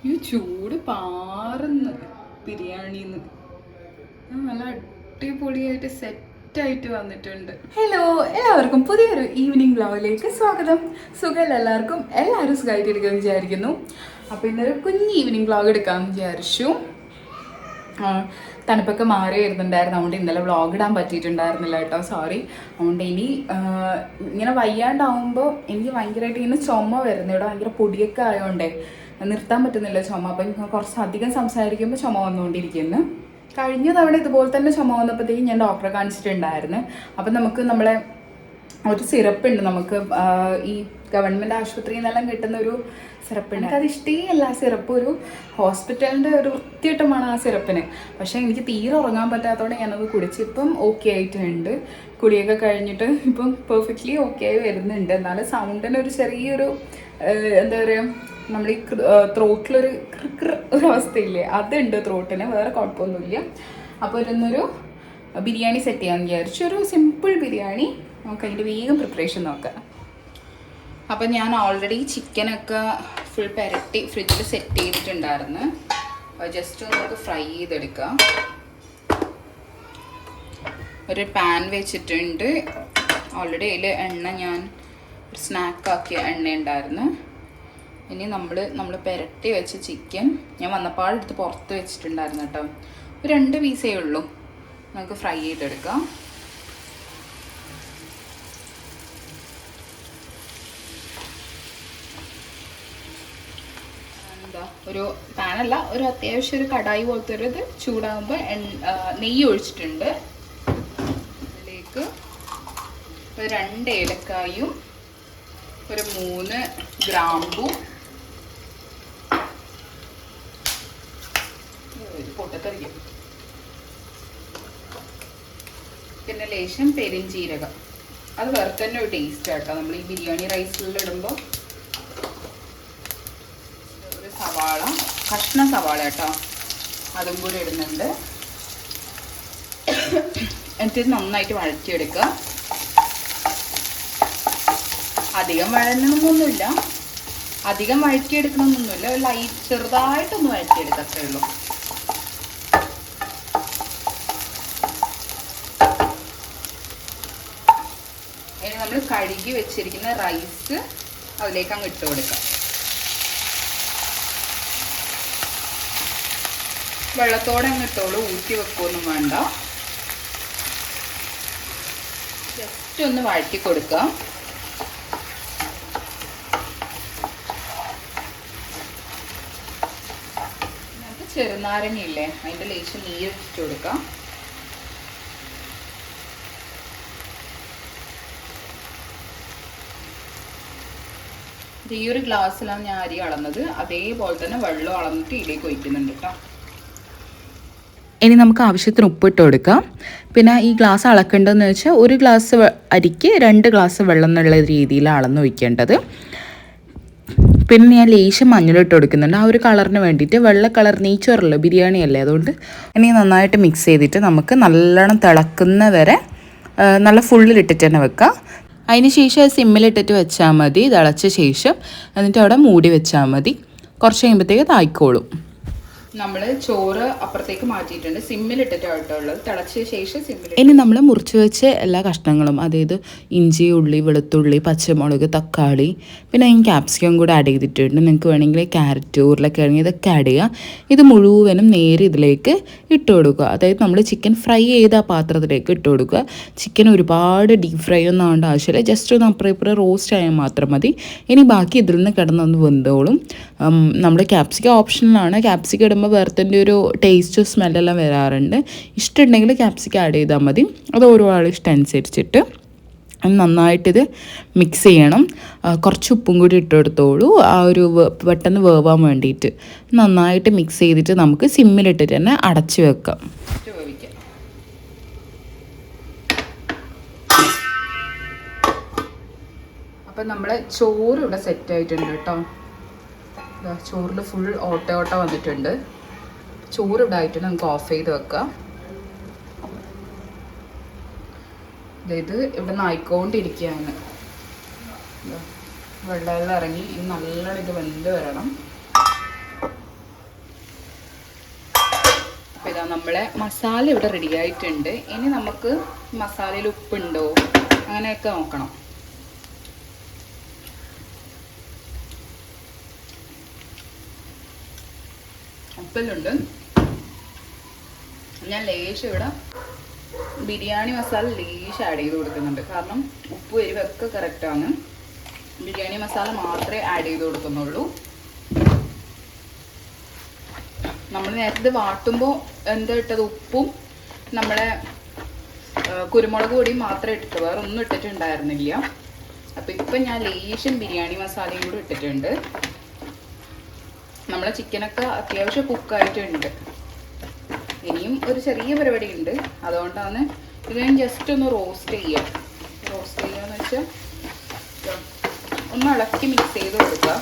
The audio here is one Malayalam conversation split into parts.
ഈ ചൂട് പാറുന്നു ബിരിയാണിന്ന്. നല്ല അടിപൊളിയായിട്ട് സെറ്റായിട്ട് വന്നിട്ടുണ്ട്. ഹലോ, എല്ലാവർക്കും പുതിയൊരു ഈവനിങ് വ്ലോഗിലേക്ക് സ്വാഗതം. സുഖം എല്ലാവർക്കും, എല്ലാവരും സുഖമായിട്ട് എടുക്കാമെന്ന് വിചാരിക്കുന്നു. അപ്പോൾ ഇന്നൊരു കുഞ്ഞ് ഈവനിങ് വ്ലോഗ് എടുക്കാമെന്ന് വിചാരിച്ചു. തണുപ്പൊക്കെ മാറി വരുന്നുണ്ടായിരുന്നു, അതുകൊണ്ട് ഇന്നലെ വ്ളോഗ് ഇടാൻ പറ്റിയിട്ടുണ്ടായിരുന്നില്ല കേട്ടോ, സോറി. അതുകൊണ്ട് ഇനി ഇങ്ങനെ വയ്യാണ്ടാവുമ്പോൾ എനിക്ക് ഭയങ്കരമായിട്ട് ഇങ്ങനെ ചുമ വരുന്നു. ഇവിടെ ഭയങ്കര പൊടിയൊക്കെ ആയതുകൊണ്ടേ നിർത്താൻ പറ്റുന്നില്ല ചുമ. അപ്പം കുറച്ചധികം സംസാരിക്കുമ്പോൾ ചുമ വന്നുകൊണ്ടിരിക്കുന്നു. കഴിഞ്ഞ തവണ ഇതുപോലെ തന്നെ ചുമ വന്നപ്പോഴത്തേക്കും ഞാൻ ഡോക്ടറെ കാണിച്ചിട്ടുണ്ടായിരുന്നു. അപ്പം നമുക്ക് നമ്മളെ ഒരു സിറപ്പുണ്ട്, നമുക്ക് ഈ ഗവൺമെൻറ് ആശുപത്രിയിൽ നിന്നെല്ലാം കിട്ടുന്നൊരു സിറപ്പുണ്ട്. എനിക്കത് ഇഷ്ടമല്ല ആ സിറപ്പ്. ഒരു ഹോസ്പിറ്റലിൻ്റെ ഒരു വൃത്തിയിട്ടമാണ് ആ സിറപ്പിന്. പക്ഷേ എനിക്ക് തീരെ ഉറങ്ങാൻ പറ്റാത്തതുകൊണ്ട് ഞാനത് കുടിച്ച് ഇപ്പം ഓക്കെ ആയിട്ടുണ്ട്. കുടിയൊക്കെ കഴിഞ്ഞിട്ട് ഇപ്പം പെർഫെക്റ്റ്ലി ഓക്കെ ആയി വരുന്നുണ്ട്. എന്നാലും സൗണ്ടിന് ഒരു ചെറിയൊരു എന്താ പറയുക, നമ്മൾ ഈ ത്രോട്ടിലൊരു ഒരു അവസ്ഥയില്ലേ, അതുണ്ട് ത്രോട്ടിന്. വേറെ കുഴപ്പമൊന്നുമില്ല. അപ്പോൾ ഇന്നൊരു ബിരിയാണി സെറ്റ് ചെയ്യാമെന്ന് വിചാരിച്ചു. ഒരു സിമ്പിൾ ബിരിയാണി. നമുക്ക് അതിൻ്റെ വേഗം പ്രിപ്പറേഷൻ നോക്കാം. അപ്പം ഞാൻ ഓൾറെഡി ചിക്കനൊക്കെ ഫുൾ പെരട്ടി ഫ്രിഡ്ജിൽ സെറ്റ് ചെയ്തിട്ടുണ്ടായിരുന്നു. ജസ്റ്റ് ഒന്ന് നമുക്ക് ഫ്രൈ ചെയ്തെടുക്കാം. ഒരു പാൻ വെച്ചിട്ടുണ്ട് ഓൾറെഡി. അതിൽ എണ്ണ ഞാൻ ഒരു സ്നാക്കാക്കിയ എണ്ണ ഉണ്ടായിരുന്നു. ഇനി നമ്മൾ പെരട്ടി വെച്ച ചിക്കൻ ഞാൻ വന്നപ്പാടെടുത്ത് പുറത്ത് വെച്ചിട്ടുണ്ടായിരുന്നു കേട്ടോ. ഒരു 2 പീസേ ഉള്ളൂ. നമുക്ക് ഫ്രൈ ചെയ്തെടുക്കാം. ഒരു പാനല്ല, ഒരു അത്യാവശ്യം ഒരു കടായി പോലത്തെ ഒരു ഇത് ചൂടാകുമ്പോൾ നെയ്യ് ഒഴിച്ചിട്ടുണ്ട്. അതിലേക്ക് ഒരു 2 ഏലക്കായും ഒരു 3 ഗ്രാമ്പും പൊട്ടത്തറിയും, പിന്നെ ലേശം പെരിഞ്ചീരകം. അത് വേറെ തന്നെ ഒരു ടേസ്റ്റ് ആട്ടോ നമ്മൾ ഈ ബിരിയാണി റൈസിലിടുമ്പോൾ. സവാള, കഷ്ണ സവാള കേട്ടോ, അതും കൂടി ഇടുന്നുണ്ട്. എന്നിട്ട് നന്നായിട്ട് വഴറ്റിയെടുക്കുക. അധികം വഴങ്ങണമെന്നൊന്നുമില്ല, അധികം വഴറ്റിയെടുക്കണമെന്നൊന്നുമില്ല. ഒരു ലൈറ്റ് ചെറുതായിട്ടൊന്ന് വഴറ്റിയെടുക്കുക, അത്രേ ഉള്ളൂ. ഇനി നമ്മൾ കഴുകി വെച്ചിരിക്കുന്ന റൈസ് അതിലേക്ക് അങ്ങ് ഇട്ട് കൊടുക്കാം. വെള്ളത്തോടെ അങ്ങ് ഇട്ടോളൂ, ഊറ്റി വെക്കുകയൊന്നും വേണ്ട. ജസ്റ്റ് ഒന്ന് വഴറ്റി കൊടുക്കുക. നമുക്ക് ചെറുനാരങ്ങയില്ലേ, അതിൻ്റെ ലേശം നീര് ഇട്ട് കൊടുക്കാം. ഈ ഒരു ഗ്ലാസ്സിലാണ് ഞാൻ അരി അളന്നത്, അതേപോലെ തന്നെ വെള്ളം അളന്നിട്ട് ഇതിലേക്ക് ഒഴിക്കുന്നുണ്ട് കേട്ടോ. ഇനി നമുക്ക് ആവശ്യത്തിന് ഉപ്പിട്ട് കൊടുക്കാം. പിന്നെ ഈ ഗ്ലാസ് അളക്കേണ്ടതെന്ന് വെച്ചാൽ 1 ഗ്ലാസ് അരിക്ക് 2 ഗ്ലാസ് വെള്ളം എന്നുള്ള രീതിയിലാണ് അളന്ന് ഒഴിക്കേണ്ടത്. പിന്നെ ഞാൻ ലേശം മഞ്ഞളിട്ട് കൊടുക്കുന്നുണ്ട്, ആ ഒരു കളറിന് വേണ്ടിയിട്ട്. വെള്ള കളർ നെയ്ച്ചോറല്ലോ, ബിരിയാണി അല്ലേ, അതുകൊണ്ട്. ഇനി നന്നായിട്ട് മിക്സ് ചെയ്തിട്ട് നമുക്ക് നല്ലോണം തിളക്കുന്ന വരെ നല്ല ഫുള്ളിലിട്ടിട്ട് തന്നെ വെക്കാം. അതിന് ശേഷം അത് സിമ്മിലിട്ടിട്ട് വെച്ചാൽ മതി. തിളച്ച ശേഷം എന്നിട്ട് അവിടെ മൂടി വെച്ചാൽ മതി. കുറച്ച് കഴിയുമ്പോഴത്തേക്ക് തായ്ക്കോളും. നമ്മൾ ചോറ് അപ്പുറത്തേക്ക് മാറ്റിയിട്ടുണ്ട്, സിമ്മിലിട്ടിട്ടുള്ളത്. തിളച്ച ശേഷം സിമ്മിൽ. ഇനി നമ്മൾ മുറിച്ച് വെച്ച എല്ലാ കഷ്ണങ്ങളും, അതായത് ഇഞ്ചി, ഉള്ളി, വെളുത്തുള്ളി, പച്ചമുളക്, തക്കാളി, പിന്നെ ഞാൻ ക്യാപ്സിക്കം കൂടെ ആഡ് ചെയ്തിട്ടുണ്ട്. നിങ്ങൾക്ക് വേണമെങ്കിൽ ക്യാരറ്റ്, ഉരുളക്കിഴങ്ങ് ഇതൊക്കെ ആഡ് ചെയ്യുക. ഇത് മുഴുവനും നേരെ ഇതിലേക്ക് ഇട്ട് കൊടുക്കുക. അതായത് നമ്മൾ ചിക്കൻ ഫ്രൈ ചെയ്ത ആ പാത്രത്തിലേക്ക് ഇട്ട് കൊടുക്കുക. ചിക്കൻ ഒരുപാട് ഡീപ്പ് ഫ്രൈ ഒന്നും ആവേണ്ട ആവശ്യമില്ല, ജസ്റ്റ് ഒന്ന് അപ്പുറം ഇപ്പുറം റോസ്റ്റ് ആയാൽ മാത്രം മതി. ഇനി ബാക്കി ഇതിൽ നിന്ന് കിടന്നൊന്ന് വെന്തോളും. നമ്മുടെ ക്യാപ്സിക്കം ഓപ്ഷനിലാണ്. ക്യാപ്സിക്കം ഇടുമ്പോൾ വേർത്തിൻ്റെ ഒരു ടേസ്റ്റ് സ്മെല്ലെല്ലാം വരാറുണ്ട്. ഇഷ്ടമുണ്ടെങ്കിൽ ക്യാപ്സിക്കം ആഡ് ചെയ്താൽ മതി. അത് ഓരോ ആളും ഇഷ്ടം അനുസരിച്ചിട്ട് നന്നായിട്ടിത് മിക്സ് ചെയ്യണം. കുറച്ച് ഉപ്പും കൂടി ഇട്ട് കൊടുത്തോളൂ, ആ ഒരു പെട്ടെന്ന് വേവാൻ വേണ്ടിയിട്ട്. നന്നായിട്ട് മിക്സ് ചെയ്തിട്ട് നമുക്ക് സിമ്മിലിട്ടിട്ട് തന്നെ അടച്ച് വെക്കാം. അപ്പം നമ്മളെ ചോറ് ഇവിടെ സെറ്റ് ആയിട്ടുണ്ട് കേട്ടോ. ചോറിൽ ഫുൾ ഓട്ട വന്നിട്ടുണ്ട്. ചോറ് ഇവിടെ ആയിട്ടുണ്ട്, നമുക്ക് ഓഫ് ചെയ്ത് വെക്കാം. ഇത് ഇവിടെ നിന്ന് ആയിക്കൊണ്ടിരിക്കുകയാണ്. വെള്ളമെല്ലാം ഇറങ്ങി നല്ലോണം ഇത് വെന്ത് വരണം. നമ്മളെ മസാല ഇവിടെ റെഡി ആയിട്ടുണ്ട്. ഇനി നമുക്ക് മസാലയിൽ ഉപ്പുണ്ടോ അങ്ങനെയൊക്കെ നോക്കണം. ഉപ്പെല്ലുണ്ട്. ഞാൻ ലേശം ഇവിടെ ബിരിയാണി മസാല ലേശം ആഡ് ചെയ്ത് കൊടുക്കുന്നുണ്ട്. കാരണം ഉപ്പ് എരിവൊക്കെ കറക്റ്റാണ്. ബിരിയാണി മസാല മാത്രമേ ആഡ് ചെയ്ത് കൊടുക്കുന്നുള്ളൂ. നമ്മൾ നേരത്തെ വാട്ടുമ്പോൾ എന്താ ഇട്ടത്? ഉപ്പും നമ്മളെ കുരുമുളക് പൊടിയും മാത്രമേ ഇട്ടിട്ട് വേറെ ഒന്നും ഇട്ടിട്ടുണ്ടായിരുന്നില്ല. അപ്പം ഇപ്പം ഞാൻ ലേശം ബിരിയാണി മസാലയും കൂടി ഇട്ടിട്ടുണ്ട്. നമ്മളെ ചിക്കനൊക്കെ അത്യാവശ്യം കുക്കായിട്ടുണ്ട്. ഇനിയും ഒരു ചെറിയ പരിപാടി ഉണ്ട്. അതുകൊണ്ടാണ് ഇത് ഞാൻ ജസ്റ്റ് ഒന്ന് റോസ്റ്റ് ചെയ്യാം. റോസ്റ്റ് ചെയ്യാന്ന് വെച്ചാൽ ഒന്ന് ഇളക്കി മിക്സ് ചെയ്ത് കൊടുക്കുക.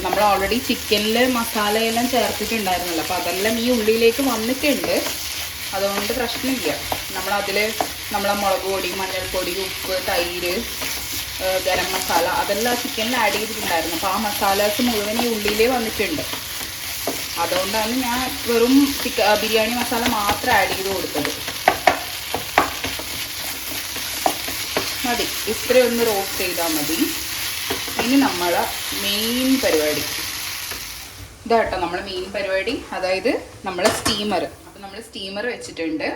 നമ്മൾ ഓൾറെഡി ചിക്കനിൽ മസാലയെല്ലാം ചേർത്തിട്ടുണ്ടായിരുന്നല്ലോ. അപ്പോൾ അതെല്ലാം ഈ ഉള്ളിയിലേക്ക് വന്നിട്ടുണ്ട്. അതുകൊണ്ട് പ്രശ്നമില്ല. നമ്മളതിൽ നമ്മളെ മുളക് പൊടി, മഞ്ഞൾപ്പൊടി, ഉപ്പ്, തൈര്, ഗരം മസാല അതെല്ലാം ചിക്കനിൽ ആഡ് ചെയ്തിട്ടുണ്ടായിരുന്നു. അപ്പോൾ ആ മസാലാസ് മുഴുവൻ ഈ ഉള്ളിലേ വന്നിട്ടുണ്ട്. അതുകൊണ്ടാണ് ഞാൻ വെറും ബിരിയാണി മസാല മാത്രം ആഡ് ചെയ്ത് കൊടുത്തത്. മതി, ഇത്രയൊന്ന് റോസ്റ്റ് ചെയ്താൽ മതി. ഇനി നമ്മളെ മെയിൻ പരിപാടി ഇതാട്ടോ. നമ്മളെ മെയിൻ പരിപാടി, അതായത് നമ്മളെ സ്റ്റീമർ. അപ്പം നമ്മൾ സ്റ്റീമർ വെച്ചിട്ടുണ്ട്.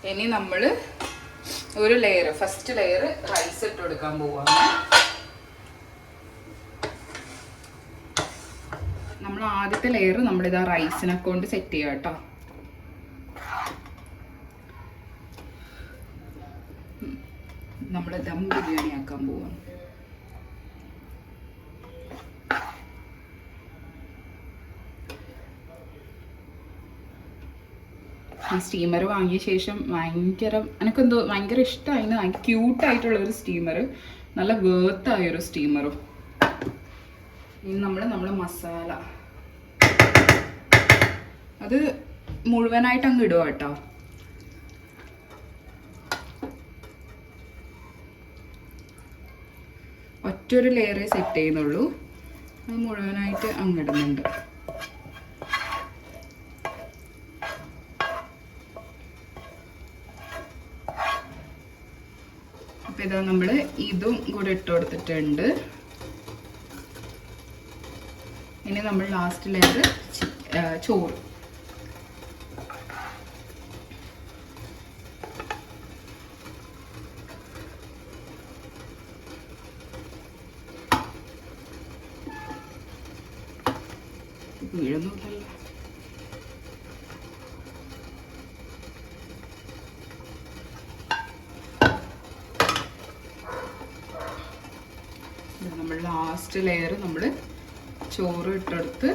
ഇനി നമ്മൾ ഒരു ലെയർ, ഫസ്റ്റ് ലെയർ റൈസ് ഇട്ട് കൊടുക്കാൻ പോവാണ്. നമ്മൾ ആദ്യത്തെ ലെയർ നമ്മളിതാ റൈസിനെ കൊണ്ട് സെറ്റ് ചെയ്യാം കേട്ടോ. നമ്മൾ ദം ബിരിയാണി ആക്കാൻ പോവാം. ഈ സ്റ്റീമർ വാങ്ങിയ ശേഷം എനിക്കെന്തോ ഭയങ്കര ഇഷ്ടമായിരുന്നു. ഭയങ്കര ക്യൂട്ടായിട്ടുള്ളൊരു സ്റ്റീമർ, നല്ല വേർത്തായൊരു സ്റ്റീമറും. ഇനി നമ്മളെ മസാല അത് മുഴുവനായിട്ട് അങ്ങ് ഇടുക കേട്ടോ. ഒറ്റൊരു ലെയറേ സെറ്റ് ചെയ്യുന്നുള്ളൂ. അത് മുഴുവനായിട്ട് അങ്ങിടുന്നുണ്ട്. അപ്പം ഇതാ നമ്മൾ ഇതും കൂടെ ഇട്ട് കൊടുത്തിട്ടുണ്ട്. ഇനി നമ്മൾ ലാസ്റ്റ് ലെയർ ചോറ്. വീഴൊന്നുമില്ലല്ലോ. നമ്മൾ ലാസ്റ്റ് ലെയർ നമ്മൾ ചോറ് ഇട്ടെടുത്ത്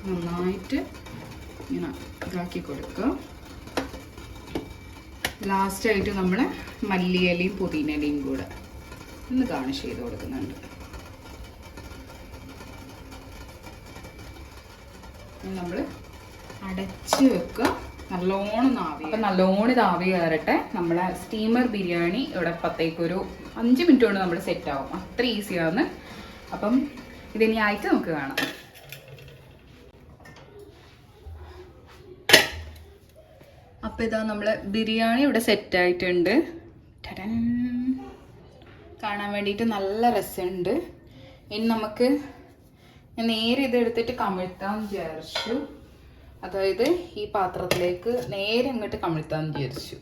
നന്നായിട്ട് ഇങ്ങനെ ഇതാക്കി കൊടുക്കുക. ലാസ്റ്റായിട്ട് നമ്മൾ മല്ലിയിലയും പുതിനയിലയും കൂടെ ഒന്ന് ഗാർണിഷ് ചെയ്ത് കൊടുക്കുന്നുണ്ട്. നമ്മൾ അടച്ച് വെക്കുക. നല്ലോണം ആവി. അപ്പം നല്ലോണം ഇത് ആവി കയറട്ടെ. നമ്മളെ സ്റ്റീമർ ബിരിയാണി ഇവിടെ അപ്പത്തേക്കൊരു 5 മിനിറ്റ് കൊണ്ട് നമ്മൾ സെറ്റ് ആവും. അത്ര ഈസിയാണ്. അപ്പം ഇതിനി ആയിട്ട് നമുക്ക് കാണാം. അപ്പം ഇതാ നമ്മളെ ബിരിയാണി ഇവിടെ സെറ്റായിട്ടുണ്ട്. കാണാൻ വേണ്ടിയിട്ട് നല്ല രസമുണ്ട്. ഇനി നമുക്ക് നേരെ ഇതെടുത്തിട്ട് കമിഴ്ത്താൻ വിചാരിച്ചു. അതായത് ഈ പാത്രത്തിലേക്ക് നേരെ അങ്ങോട്ട് കമിഴ്ത്താൻ വിചാരിച്ചു.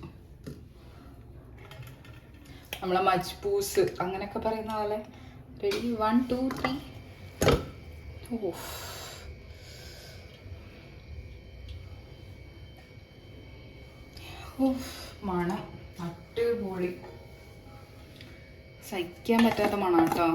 നമ്മളെ മജ്ബൂസ് അങ്ങനെയൊക്കെ പറയുന്ന പോലെ. റെഡി, 1 2 3. മണം അടിപൊളി, സഹിക്കാൻ പറ്റാത്ത മണം കേട്ടോ.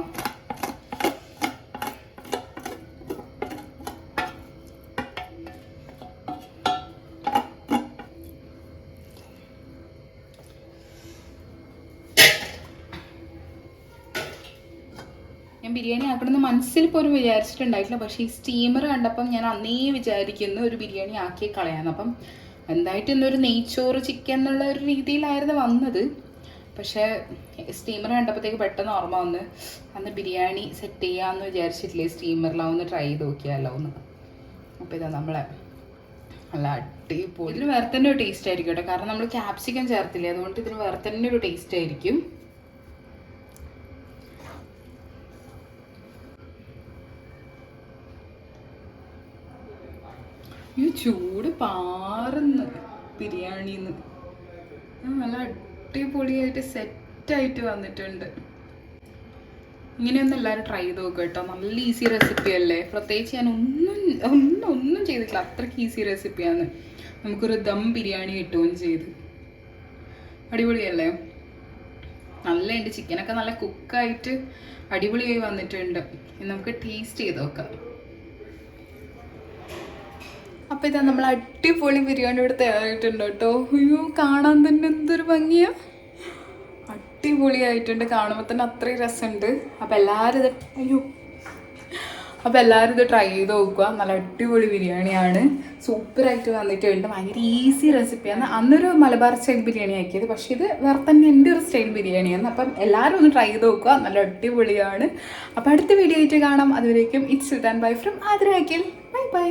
ഞാൻ ബിരിയാണി ആക്കണമെന്ന് മനസ്സിൽ പോലും വിചാരിച്ചിട്ടുണ്ടായിട്ടില്ല. പക്ഷേ ഈ സ്റ്റീമർ കണ്ടപ്പം ഞാൻ അന്നേ വിചാരിക്കുന്നു ഒരു ബിരിയാണി ആക്കി കളയാന്ന്. അപ്പം എന്തായിട്ട് ഇന്നൊരു നെയ്ച്ചോറ് ചിക്കൻ എന്നുള്ള ഒരു രീതിയിലായിരുന്നു വന്നത്. പക്ഷേ സ്റ്റീമർ കണ്ടപ്പോഴത്തേക്ക് പെട്ടെന്ന് ഓർമ്മ വന്ന് അന്ന് ബിരിയാണി സെറ്റ് ചെയ്യാമെന്ന് വിചാരിച്ചിട്ടില്ലേ, സ്റ്റീമറിലാവുന്ന ട്രൈ ചെയ്ത് നോക്കിയാലോ ഒന്ന്. അപ്പോൾ ഇതാ നമ്മളെ നല്ല അടിപൊളി. ഇതിന് വേറെ തന്നെ ഒരു ടേസ്റ്റ് ആയിരിക്കും കേട്ടോ, കാരണം നമ്മൾ ക്യാപ്സിക്കം ചേർത്തില്ലേ, അതുകൊണ്ട് ഇതിന് വേറെ തന്നെ ഒരു ടേസ്റ്റ് ആയിരിക്കും. ഈ ചൂട് പാറുന്നു ബിരിയാണിന്ന്, നല്ല അടിപൊളിയായിട്ട് സെറ്റായിട്ട് വന്നിട്ടുണ്ട്. ഇങ്ങനെയൊന്നും എല്ലാവരും ട്രൈ ചെയ്ത് നോക്കുക കേട്ടോ, നല്ല ഈസി റെസിപ്പി അല്ലേ. പ്രത്യേകിച്ച് ഞാൻ ഒന്നും ചെയ്തിട്ടില്ല, അത്രയ്ക്ക് ഈസി റെസിപ്പിയാണ്. നമുക്കൊരു ദം ബിരിയാണി കിട്ടുകയും ചെയ്ത്, അടിപൊളിയല്ലേ. നല്ല ഉണ്ട്, ചിക്കനൊക്കെ നല്ല കുക്കായിട്ട് അടിപൊളിയായി വന്നിട്ടുണ്ട്. നമുക്ക് ടേസ്റ്റ് ചെയ്ത് നോക്കാം. അപ്പോൾ ഇതാ നമ്മൾ അടിപൊളി ബിരിയാണി ഇവിടെ തയ്യാറായിട്ടുണ്ട് കേട്ടോ. അയ്യോ, കാണാൻ തന്നെ എന്തൊരു ഭംഗിയാ, അടിപൊളിയായിട്ടുണ്ട്. കാണുമ്പോൾ തന്നെ അത്രയും രസമുണ്ട്. അപ്പോൾ എല്ലാവരും ഇത് ട്രൈ ചെയ്ത് നോക്കുക. നല്ല അടിപൊളി ബിരിയാണിയാണ്, സൂപ്പറായിട്ട് വന്നിട്ടുണ്ട്. ഭയങ്കര ഈസി റെസിപ്പിയാണ്. അന്നൊരു മലബാർ സ്റ്റൈൽ ബിരിയാണി ആക്കിയത്, പക്ഷേ ഇത് വേറെ തന്നെ എൻ്റെ ഒരു സ്റ്റൈൽ ബിരിയാണിയാണ്. അപ്പം എല്ലാവരും ഒന്ന് ട്രൈ ചെയ്ത് നോക്കുക, നല്ല അടിപൊളിയാണ്. അപ്പോൾ അടുത്ത വീഡിയോ ആയിട്ട് കാണാം. അതുവരേക്കും it's Sultan bye from Athira Akhil. Bye bye.